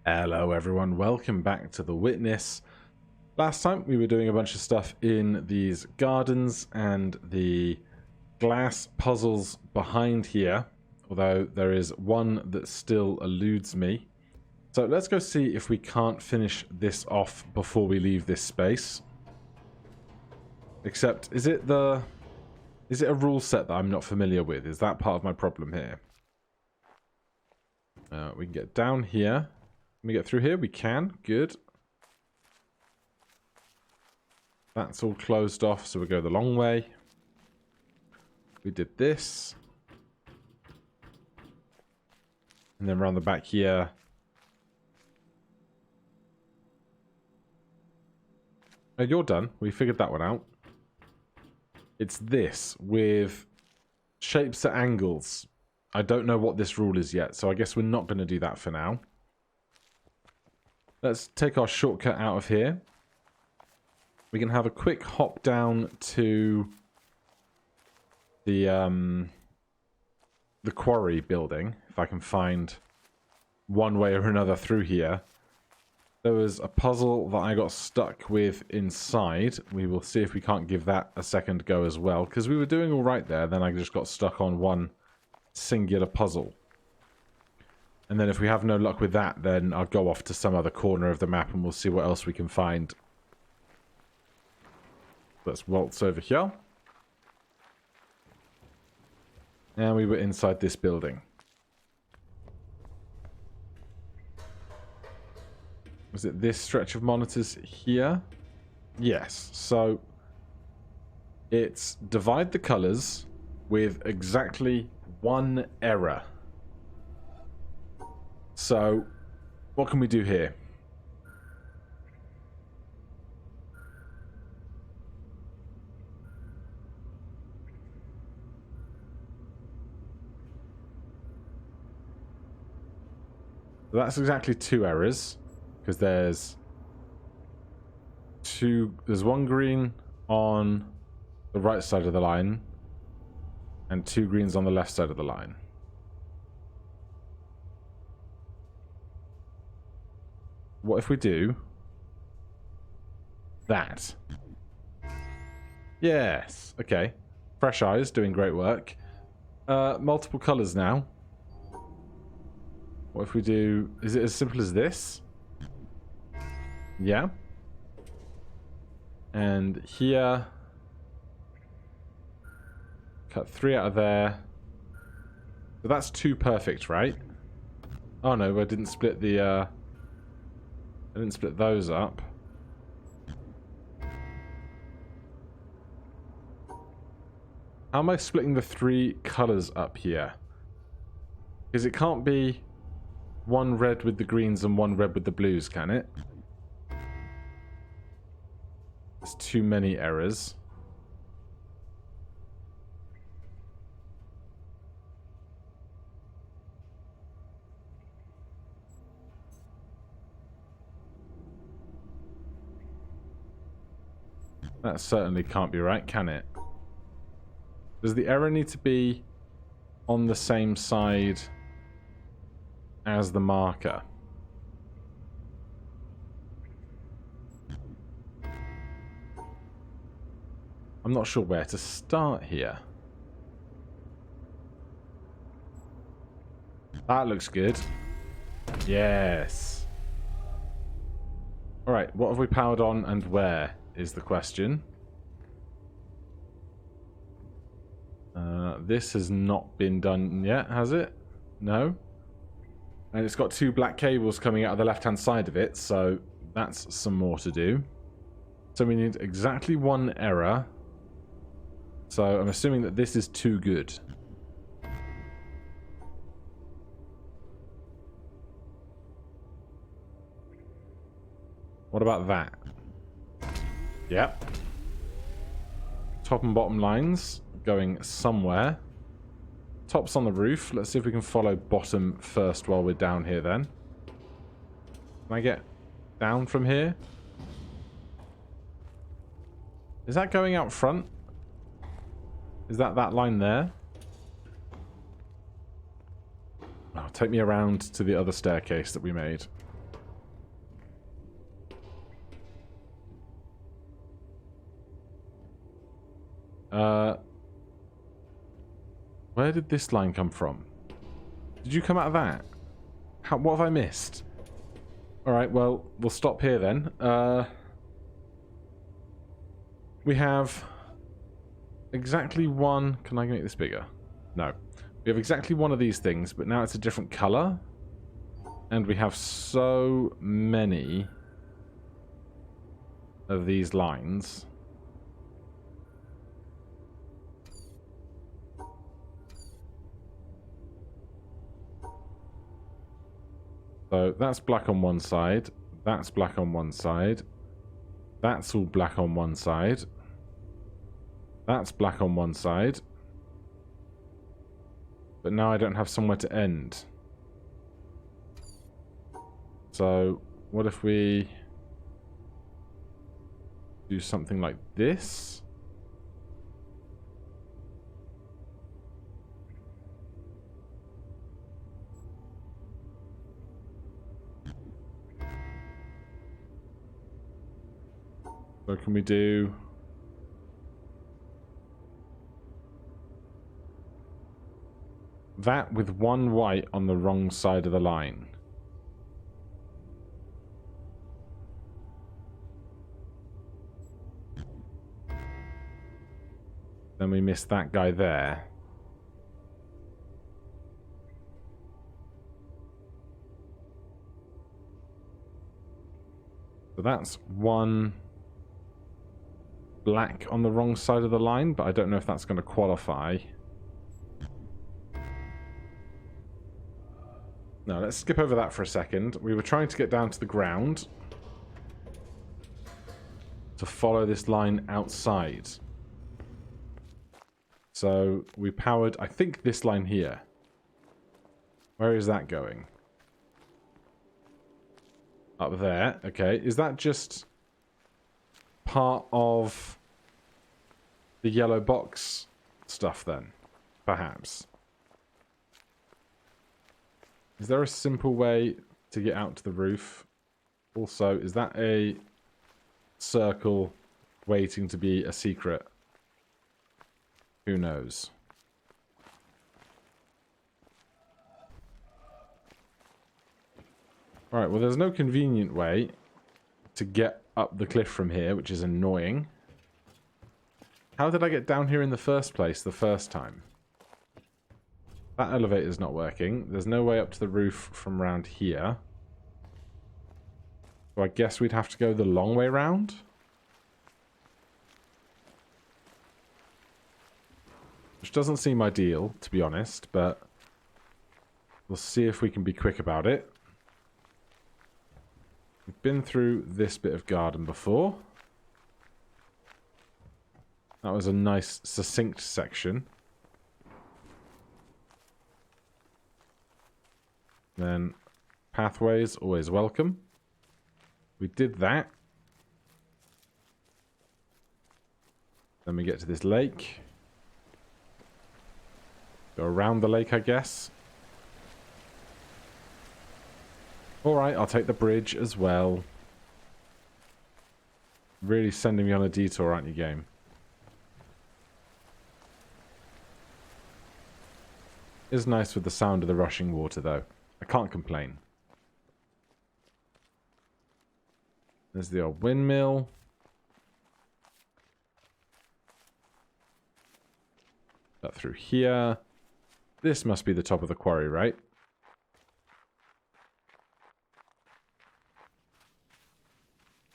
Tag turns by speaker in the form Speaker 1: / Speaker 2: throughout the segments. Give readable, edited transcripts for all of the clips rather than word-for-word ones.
Speaker 1: Hello everyone, welcome back to The Witness. Last time we were doing a bunch of stuff in these gardens and the glass puzzles behind here, although there is one that still eludes me. So let's go see if we can't finish this off before we leave this space. Except, is it a rule set that I'm not familiar with? Is that part of my problem here? We can get down here. Can we get through here? We can. Good. That's all closed off, so we go the long way. We did this. And then around the back here. Oh, you're done. We figured that one out. It's this with shapes at angles. I don't know what this rule is yet, so I guess we're not going to do that for now. Let's take our shortcut out of here. We can have a quick hop down to the quarry building, if I can find one way or another through here. There was a puzzle that I got stuck with inside. We will see if we can't give that a second go as well, because we were doing all right there, then I just got stuck on one singular puzzle. And then if we have no luck with that, then I'll go off to some other corner of the map and we'll see what else we can find. Let's waltz over here. And we were inside this building. Was it this stretch of monitors here? Yes. So it's divide the colors with exactly one error. So, what can we do here? So that's exactly two errors, because there's one green on the right side of the line, and two greens on the left side of the line. What if we do that? Yes. Okay. Fresh eyes, doing great work. Multiple colors now. What if we do... Is it as simple as this? Yeah. And here... Cut 3 out of there. So that's 2 perfect, right? Oh no, I didn't split the... I didn't split those up. How am I splitting the 3 colors up here? Because it can't be one red with the greens and one red with the blues, can it? There's too many errors. That certainly can't be right, can it? Does the error need to be on the same side as the marker? I'm not sure where to start here. That looks good. Yes. Alright, what have we powered on and where is the question. This has not been done yet, has it? No. And it's got 2 black cables coming out of the left-hand side of it, so that's some more to do. So we need exactly 1 error. So I'm assuming that this is too good. What about that? Yep. Top and bottom lines going somewhere. Top's on the roof. Let's see if we can follow bottom first while we're down here then. Can I get down from here? Is that going out front? Is that line there? Oh, take me around to the other staircase that we made. Where did this line come from? Did you come out of that? What have I missed? Alright, well, we'll stop here then. We have exactly one... Can I make this bigger? No. We have exactly one of these things, but now it's a different colour. And we have so many of these lines. So that's black on one side, that's black on one side, that's all black on one side, that's black on one side, but now I don't have somewhere to end. So what if we do something like this? So can we do... that with one white on the wrong side of the line? Then we miss that guy there. So that's one black on the wrong side of the line, but I don't know if that's going to qualify. No, let's skip over that for a second. We were trying to get down to the ground to follow this line outside. So we powered, I think, this line here. Where is that going? Up there. Okay. Is that just part of the yellow box stuff then? Perhaps. Is there a simple way to get out to the roof? Also, is that a circle waiting to be a secret? Who knows? Alright, well there's no convenient way to get up the cliff from here, which is annoying. How did I get down here in the first place the first time? That elevator's not working. There's no way up to the roof from around here. So I guess we'd have to go the long way round? Which doesn't seem ideal, to be honest, but we'll see if we can be quick about it. We've been through this bit of garden before. That was a nice, succinct section. Then, pathways, always welcome. We did that. Then we get to this lake. Go around the lake, I guess. Alright, I'll take the bridge as well. Really sending me on a detour, aren't you, game? It's nice with the sound of the rushing water, though. I can't complain. There's the old windmill. That through here. This must be the top of the quarry, right?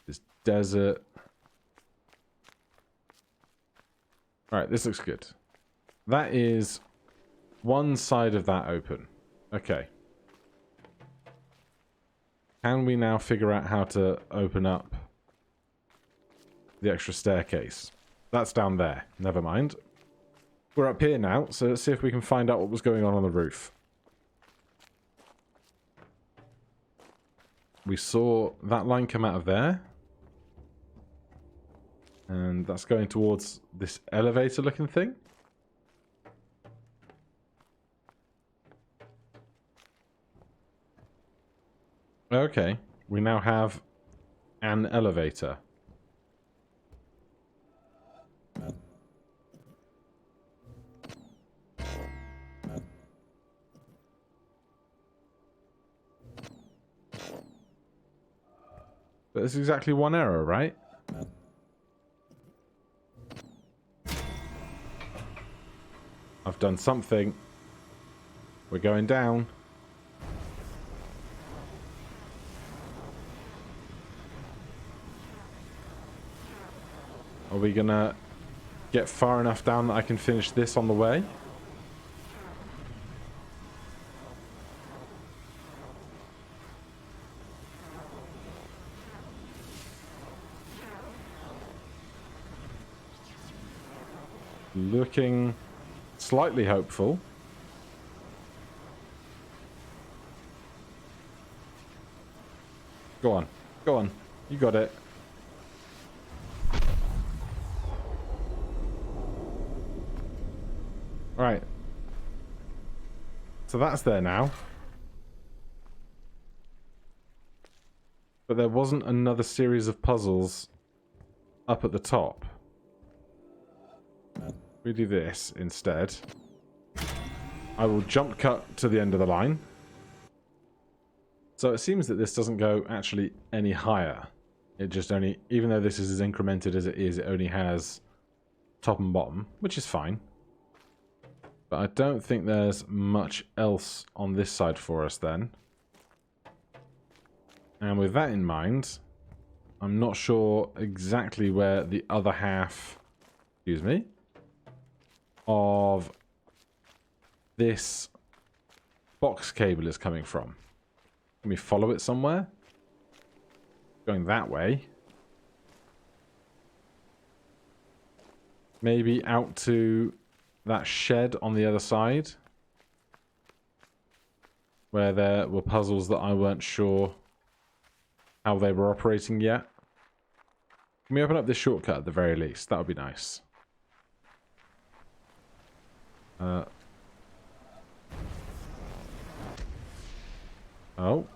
Speaker 1: This desert. Alright, this looks good. That is one side of that open. Okay. Can we now figure out how to open up the extra staircase? That's down there. Never mind. We're up here now, so let's see if we can find out what was going on the roof. We saw that line come out of there. And that's going towards this elevator looking thing. Okay, we now have an elevator. But it's exactly one error, right? I've done something. We're going down. Are we gonna get far enough down that I can finish this on the way? Looking slightly hopeful. Go on. Go on. You got it. Right. So that's there now. But there wasn't another series of puzzles up at the top. We do this instead. I will jump cut to the end of the line. So it seems that this doesn't go actually any higher. It just only, even though this is as incremented as it is, it only has top and bottom, which is fine. But I don't think there's much else on this side for us then. And with that in mind, I'm not sure exactly where the other half, excuse me, of this box cable is coming from. Can we follow it somewhere? Going that way. Maybe out to that shed on the other side, where there were puzzles that I weren't sure how they were operating yet. Can we open up this shortcut at the very least? That would be nice. Oh.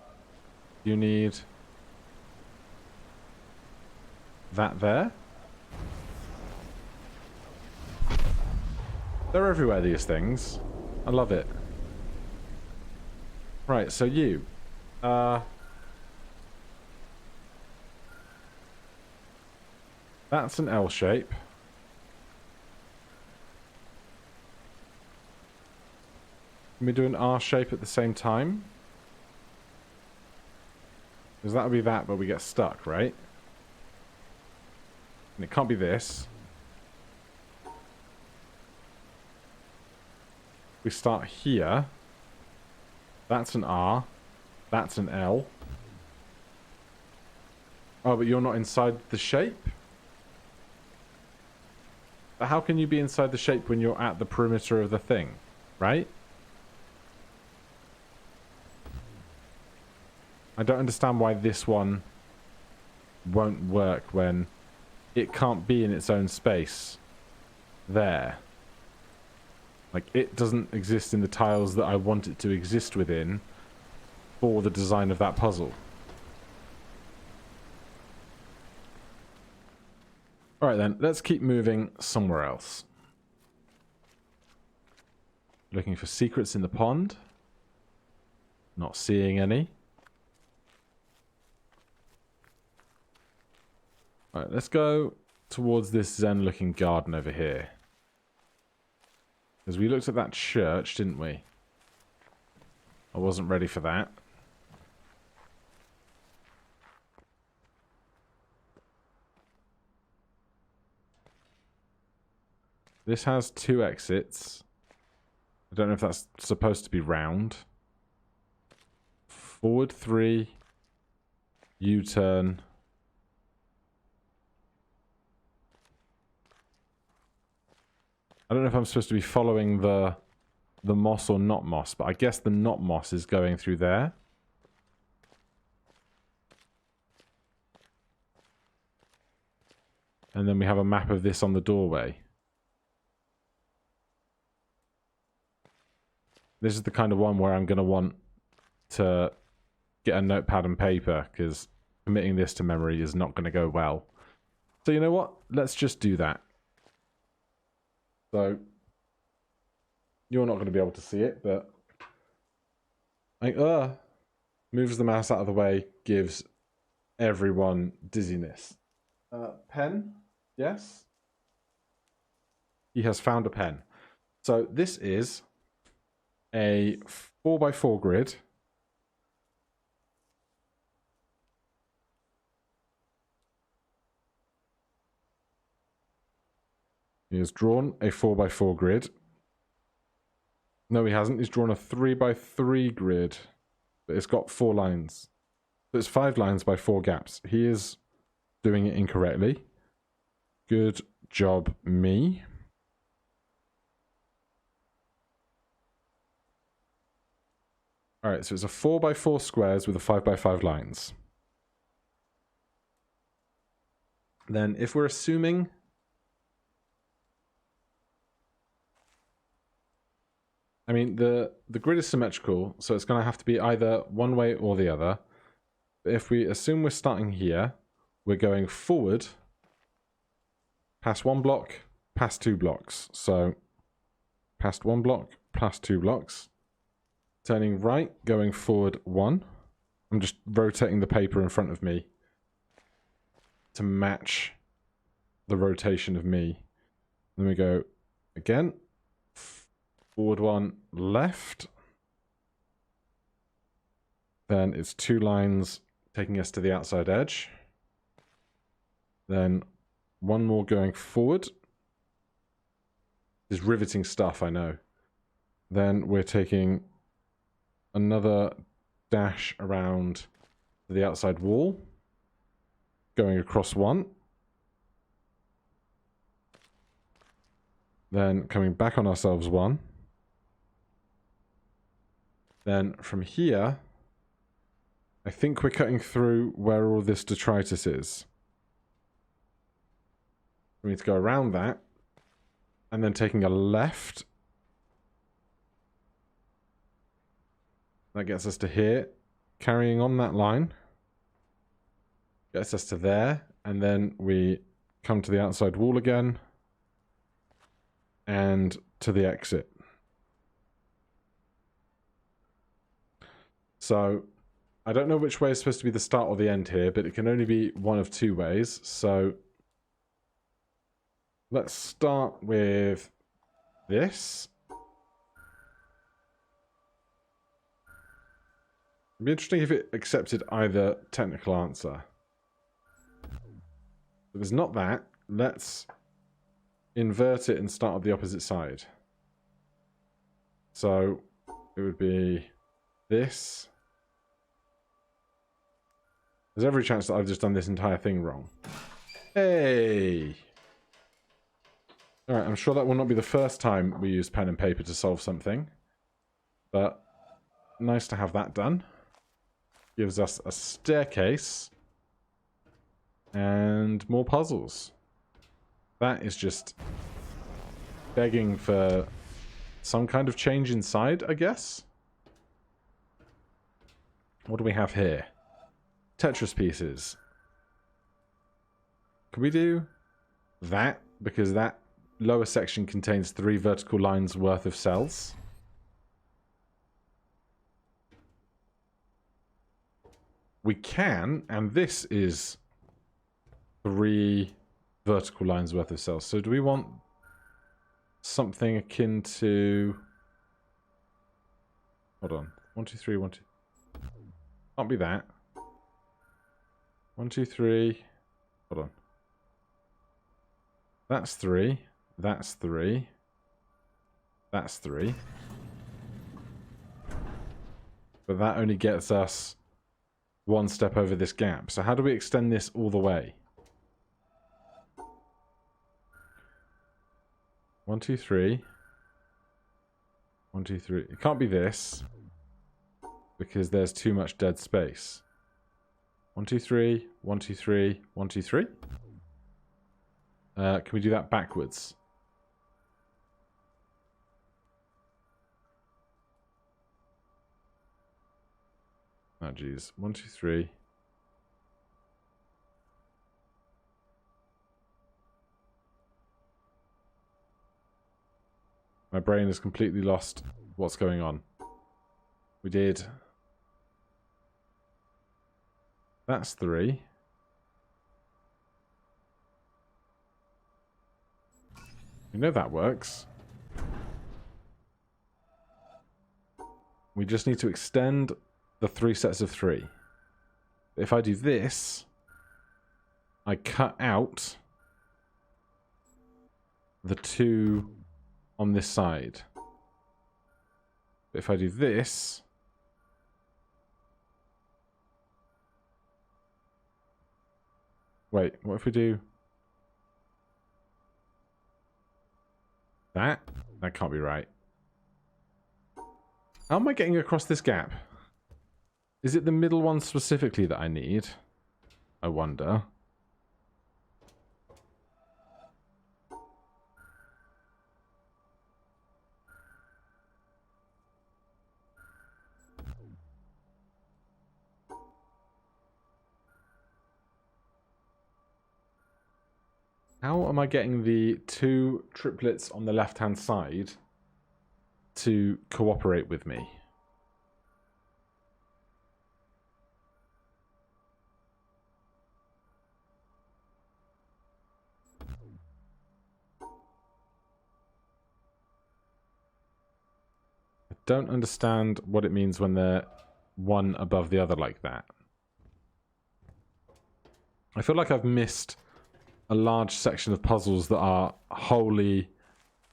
Speaker 1: You need that there? They're everywhere, these things. I love it. Right, so you. That's an L shape. Can we do an R shape at the same time? Because that would be that, but we get stuck, right? And it can't be this. We start here. That's an R. That's an L. Oh, but you're not inside the shape? But how can you be inside the shape when you're at the perimeter of the thing, right? I don't understand why this one won't work when it can't be in its own space there. Like, it doesn't exist in the tiles that I want it to exist within for the design of that puzzle. Alright then, let's keep moving somewhere else. Looking for secrets in the pond. Not seeing any. Alright, let's go towards this zen-looking garden over here. Because we looked at that church, didn't we? I wasn't ready for that. This has 2 exits. I don't know if that's supposed to be round. Forward 3. U-turn. I don't know if I'm supposed to be following the moss or not moss, but I guess the not moss is going through there. And then we have a map of this on the doorway. This is the kind of one where I'm going to want to get a notepad and paper, because committing this to memory is not going to go well. So you know what? Let's just do that. So, you're not going to be able to see it, but moves the mouse out of the way, gives everyone dizziness. Pen? Yes? He has found a pen. So this is a 4x4 grid. He has drawn a 4x4 grid. No, he hasn't. He's drawn a 3x3 grid. But it's got 4 lines. So it's 5 lines by 4 gaps. He is doing it incorrectly. Good job, me. Alright, so it's a 4x4 squares with a 5x5 lines. Then if we're assuming... I mean, the grid is symmetrical, so it's going to have to be either one way or the other. But if we assume we're starting here, we're going forward, past 1 block, past 2 blocks. So, past 1 block, past 2 blocks. Turning right, going forward 1. I'm just rotating the paper in front of me to match the rotation of me. Then we go again. Forward 1, left. Then it's 2 lines taking us to the outside edge. Then 1 more going forward. This is riveting stuff, I know. Then we're taking another dash around the outside wall. Going across 1. Then coming back on ourselves 1. Then from here, I think we're cutting through where all this detritus is. We need to go around that. And then taking a left. That gets us to here. Carrying on that line. Gets us to there. And then we come to the outside wall again. And to the exit. So, I don't know which way is supposed to be the start or the end here, but it can only be one of 2 ways. So, let's start with this. It'd be interesting if it accepted either technical answer. If it's not that, let's invert it and start at the opposite side. So, it would be this. There's every chance that I've just done this entire thing wrong. Hey! Alright, I'm sure that will not be the first time we use pen and paper to solve something. But, nice to have that done. Gives us a staircase. And more puzzles. That is just begging for some kind of change inside, I guess. What do we have here? Tetris pieces. Can we do that? Because that lower section contains 3 vertical lines worth of cells. We can, and this is 3 vertical lines worth of cells. So do we want something akin to... Hold on. 1, 2, 3, 1, 2... Can't be that. 1, 2, 3... Hold on. That's 3. That's 3. That's 3. But that only gets us 1 step over this gap. So how do we extend this all the way? 1, 2, 3. 1, 2, 3. It can't be this. Because there's too much dead space. 1, 2, 3. 1, 2, 3. 1, 2, 3. Can we do that backwards? Oh, geez. 1, 2, 3. My brain has completely lost what's going on. We did That's 3. You know that works. We just need to extend the 3 sets of 3. If I do this, I cut out the 2 on this side. But if I do this, wait, what if we do that? That can't be right. How am I getting across this gap? Is it the middle one specifically that I need? I wonder. How am I getting the 2 triplets on the left-hand side to cooperate with me? I don't understand what it means when they're one above the other like that. I feel like I've missed a large section of puzzles that are wholly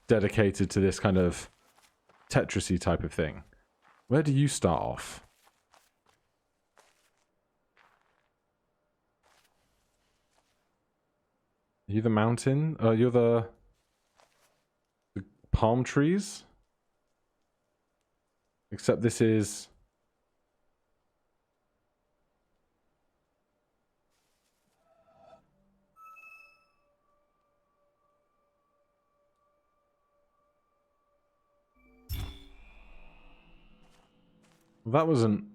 Speaker 1: dedicated to this kind of Tetris-y type of thing. Where do you start off? Are you the mountain? You're the palm trees? Except this is... That was an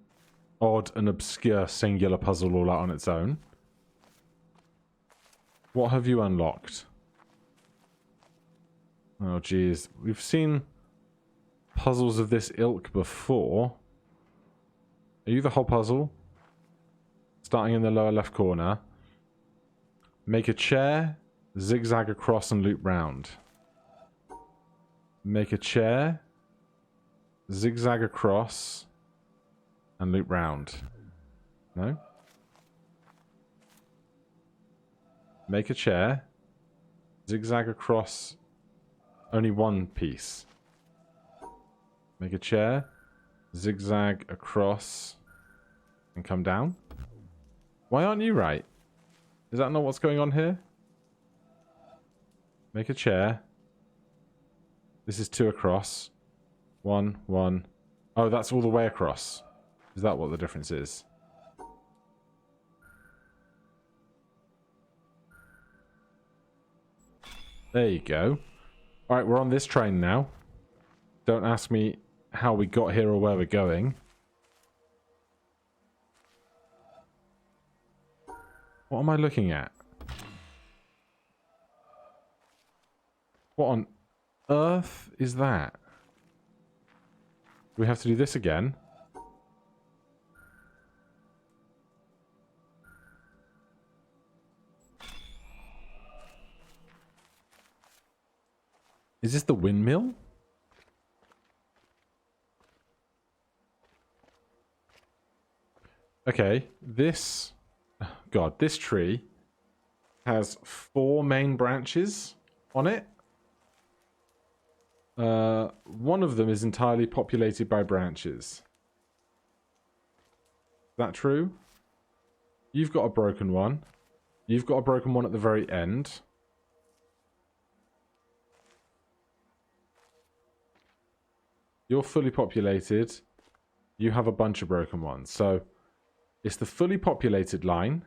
Speaker 1: odd and obscure singular puzzle all out on its own. What have you unlocked? Oh, geez. We've seen puzzles of this ilk before. Are you the whole puzzle? Starting in the lower left corner. Make a chair, zigzag across and loop round. Make a chair, zigzag across and loop round. No? Make a chair, zigzag across only one piece. Make a chair, zigzag across and come down. Why aren't you right? Is that not what's going on here? Make a chair. This is 2 across. 1, 1. Oh, that's all the way across. Is that what the difference is? There you go. Alright, we're on this train now. Don't ask me how we got here or where we're going. What am I looking at? What on earth is that? Do we have to do this again? Is this the windmill? Okay, this... God, this tree has 4 main branches on it. One of them is entirely populated by branches. Is that true? You've got a broken one. You've got a broken one at the very end. You're fully populated. You have a bunch of broken ones. So, it's the fully populated line.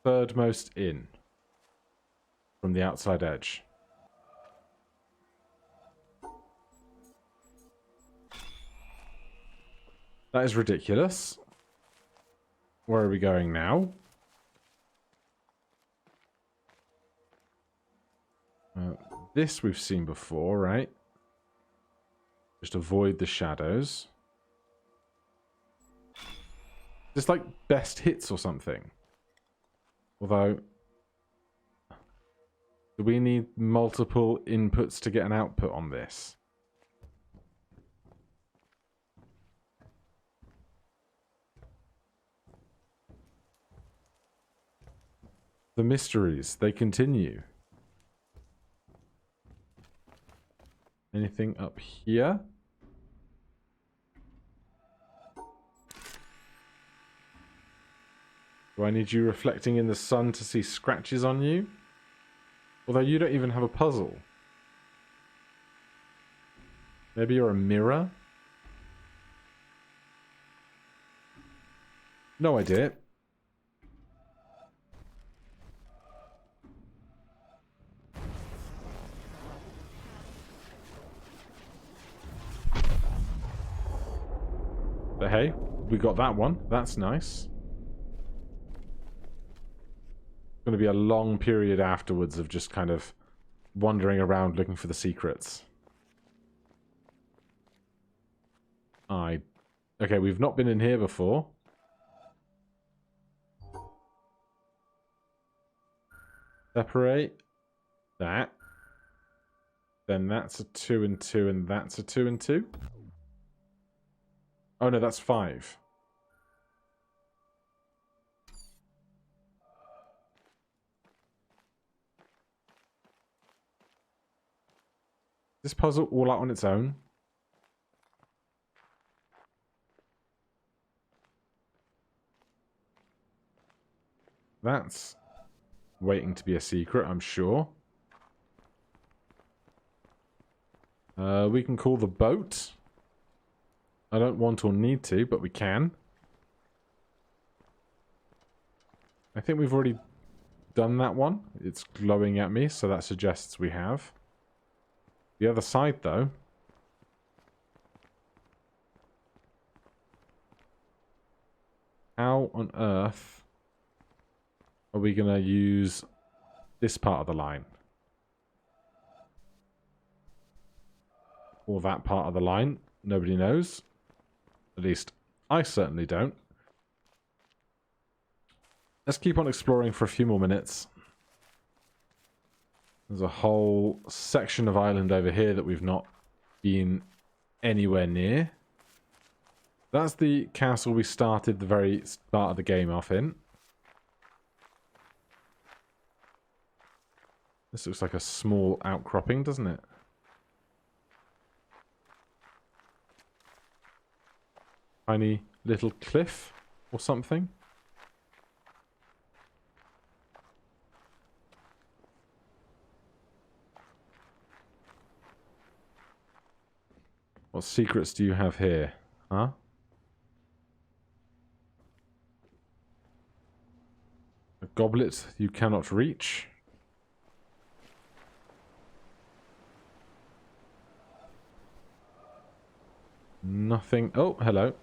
Speaker 1: Third most in. From the outside edge. That is ridiculous. Where are we going now? This we've seen before, right? Just avoid the shadows. It's like best hits or something. Although, do we need multiple inputs to get an output on this? The mysteries, they continue. Anything up here? Do I need you reflecting in the sun to see scratches on you? Although you don't even have a puzzle. Maybe you're a mirror? No idea. But hey, we got that one. That's nice. Going to be a long period afterwards of just kind of wandering around looking for the secrets. Okay, we've not been in here before. Separate that. Then that's a 2 and 2, and that's a 2 and 2. Oh no, that's 5. This puzzle all out on its own. That's waiting to be a secret, I'm sure. We can call the boat. I don't want or need to, but we can. I think we've already done that one. It's glowing at me, so that suggests we have. The other side, though. How on earth are we going to use this part of the line? Or that part of the line? Nobody knows. At least, I certainly don't. Let's keep on exploring for a few more minutes. There's a whole section of island over here that we've not been anywhere near. That's the castle we started the very start of the game off in. This looks like a small outcropping, doesn't it? Tiny little cliff or something. What secrets do you have here? Huh? A goblet you cannot reach. Nothing. Oh, hello.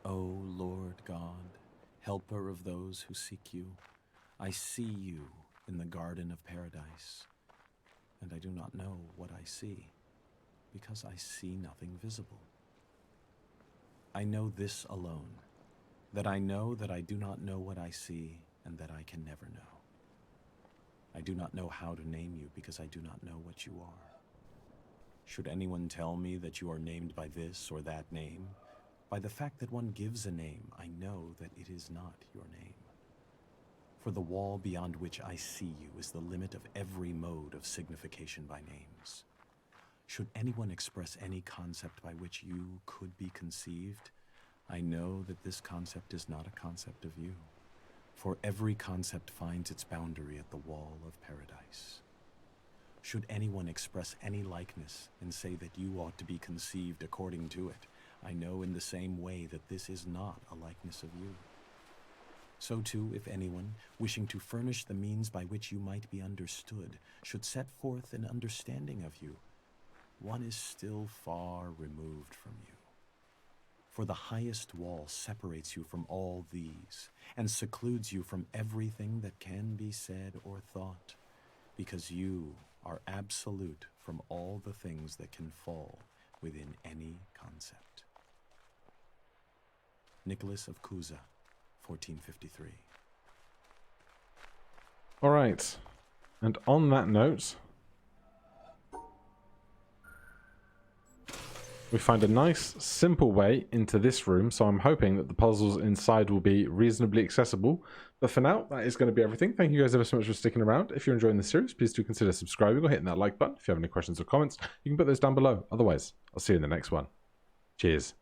Speaker 2: O Lord God, helper of those who seek you, I see you in the garden of paradise, and I do not know what I see, because I see nothing visible. I know this alone, that I know that I do not know what I see, and that I can never know. I do not know how to name you, because I do not know what you are. Should anyone tell me that you are named by this or that name, by the fact that one gives a name, I know that it is not your name. For the wall beyond which I see you is the limit of every mode of signification by names. Should anyone express any concept by which you could be conceived, I know that this concept is not a concept of you. For every concept finds its boundary at the wall of paradise. Should anyone express any likeness and say that you ought to be conceived according to it, I know in the same way that this is not a likeness of you. So too, if anyone, wishing to furnish the means by which you might be understood, should set forth an understanding of you, one is still far removed from you. For the highest wall separates you from all these, and secludes you from everything that can be said or thought, because you are absolute from all the things that can fall within any concept. Nicholas of Cusa, 1453.
Speaker 1: All right. And on that note, we find a nice, simple way into this room, so I'm hoping that the puzzles inside will be reasonably accessible. But for now, that is going to be everything. Thank you guys ever so much for sticking around. If you're enjoying the series, please do consider subscribing or hitting that like button. If you have any questions or comments, you can put those down below. Otherwise, I'll see you in the next one. Cheers.